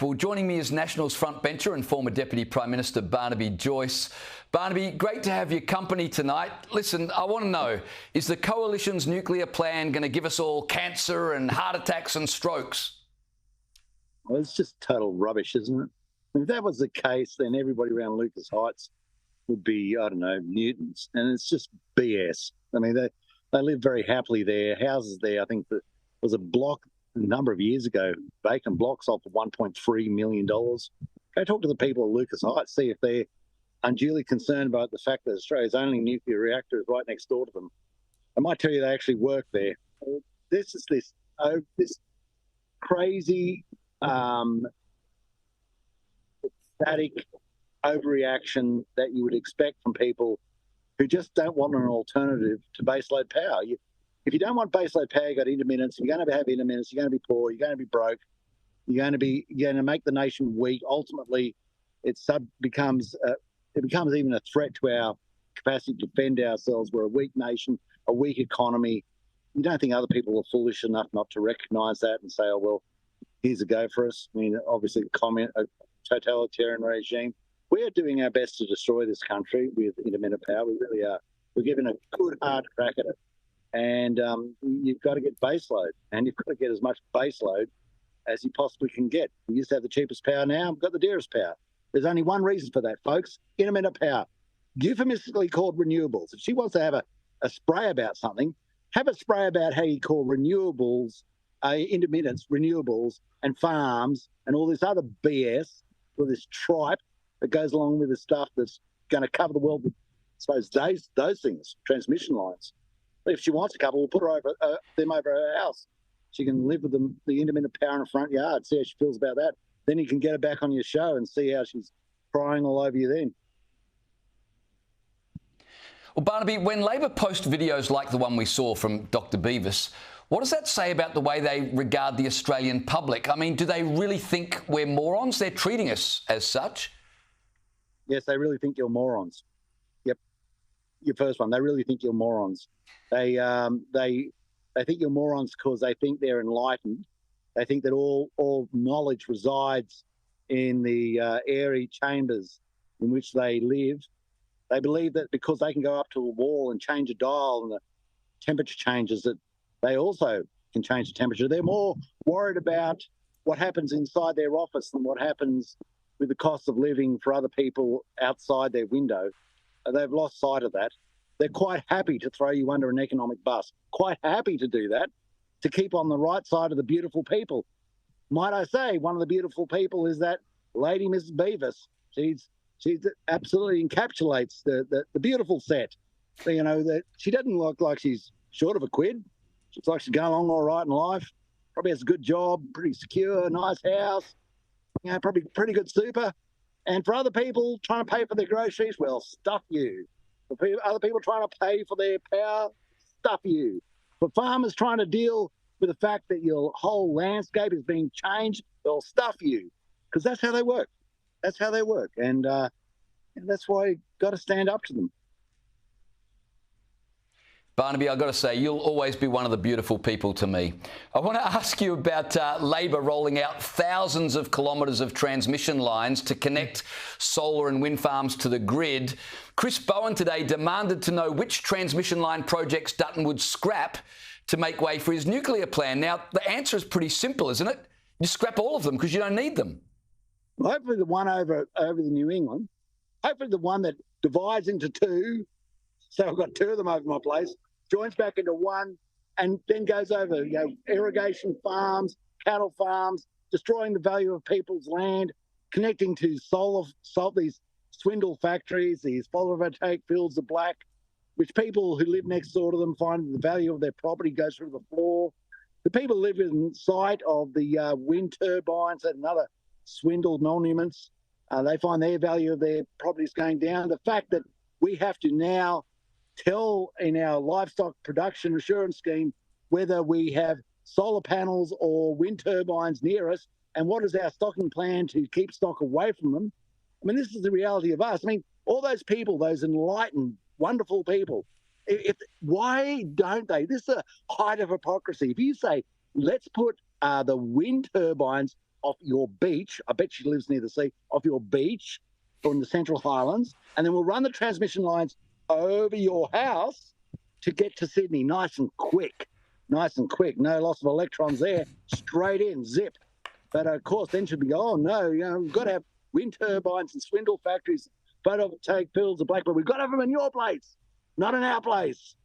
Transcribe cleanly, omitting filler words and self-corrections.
Well, joining me is Nationals frontbencher and former Deputy Prime Minister Barnaby Joyce. Barnaby, great to have your company tonight. Listen, I want to know, is the Coalition's nuclear plan going to give us all cancer and heart attacks and strokes? Well, it's just total rubbish, isn't it? If that was the case, then everybody around Lucas Heights would be, I don't know, mutants. And it's just BS. I mean, they live very happily there. Houses there, I think there was a block a number of years ago, vacant blocks off for $1.3 million. Go talk to the people of Lucas Heights, see if they're unduly concerned about the fact that Australia's only nuclear reactor is right next door to them. I might tell you they actually work there. This crazy, pathetic overreaction that you would expect from people who just don't want an alternative to baseload power. If you don't want baseload power, you've got intermittents. You're going to have intermittents. You're going to be poor. You're going to be broke. You're going to make the nation weak. Ultimately, it becomes even a threat to our capacity to defend ourselves. We're a weak nation, a weak economy. You don't think other people are foolish enough not to recognise that and say, "Oh well, here's a go for us." I mean, obviously, a totalitarian regime. We are doing our best to destroy this country with intermittent power. We really are. We're giving a good hard crack at it. And you've got to get baseload, and you've got to get as much baseload as you possibly can get. We used to have the cheapest power, now we've got the dearest power. There's only one reason for that, folks: intermittent power, euphemistically called renewables. If she wants to have a spray about something, have a spray about how you call renewables, intermittents, renewables, and farms, and all this other BS, or this tripe that goes along with the stuff that's going to cover the world with, I suppose, those things, transmission lines. If she wants a couple, we'll put her them over her house. She can live with the intermittent power in her front yard, see how she feels about that. Then you can get her back on your show and see how she's crying all over you then. Well, Barnaby, when Labor post videos like the one we saw from Dr. Beavis, what does that say about the way they regard the Australian public? I mean, do they really think we're morons? They're treating us as such. Yes, they really think you're morons. Yep. Your first one, they really think you're morons. They think you're morons because they think they're enlightened. They think that all knowledge resides in the airy chambers in which they live. They believe that because they can go up to a wall and change a dial and the temperature changes, that they also can change the temperature. They're more worried about what happens inside their office than what happens with the cost of living for other people outside their window. They've lost sight of that. They're quite happy to throw you under an economic bus, quite happy to do that, to keep on the right side of the beautiful people. Might I say, one of the beautiful people is that lady, Mrs. Beavis. She absolutely encapsulates the beautiful set. You know, that she doesn't look like she's short of a quid. She looks like she's going along all right in life. Probably has a good job, pretty secure, nice house. You know, probably pretty good super. And for other people trying to pay for their groceries, well, stuff you. For other people trying to pay for their power, stuff you. For farmers trying to deal with the fact that your whole landscape is being changed, well, stuff you. Because that's how they work. That's how they work. And that's why you've got to stand up to them. Barnaby, I've got to say, you'll always be one of the beautiful people to me. I want to ask you about Labor rolling out thousands of kilometres of transmission lines to connect solar and wind farms to the grid. Chris Bowen today demanded to know which transmission line projects Dutton would scrap to make way for his nuclear plan. Now, the answer is pretty simple, isn't it? You scrap all of them because you don't need them. Well, hopefully the one over the New England, hopefully the one that divides into two, so I've got two of them over my place, joins back into one, and then goes over, irrigation farms, cattle farms, destroying the value of people's land, connecting to these swindle factories, these photovoltaic fields of black, which people who live next door to them find the value of their property goes through the floor. The people who live in sight of the wind turbines and other swindled monuments, they find their value of their properties going down. The fact that we have to now tell in our livestock production assurance scheme whether we have solar panels or wind turbines near us, and what is our stocking plan to keep stock away from them. I mean, this is the reality of us. I mean, all those people, those enlightened, wonderful people, why don't they? This is a height of hypocrisy. If you say, let's put the wind turbines off your beach. I bet she lives near the sea, off your beach or in the Central Highlands. And then we'll run the transmission lines over your house to get to Sydney nice and quick. Nice and quick. No loss of electrons there. Straight in, zip. But of course, then she'll be, oh no, we've got to have wind turbines and swindle factories, photovoltaic fields of Blackbird. We've got to have them in your place, not in our place.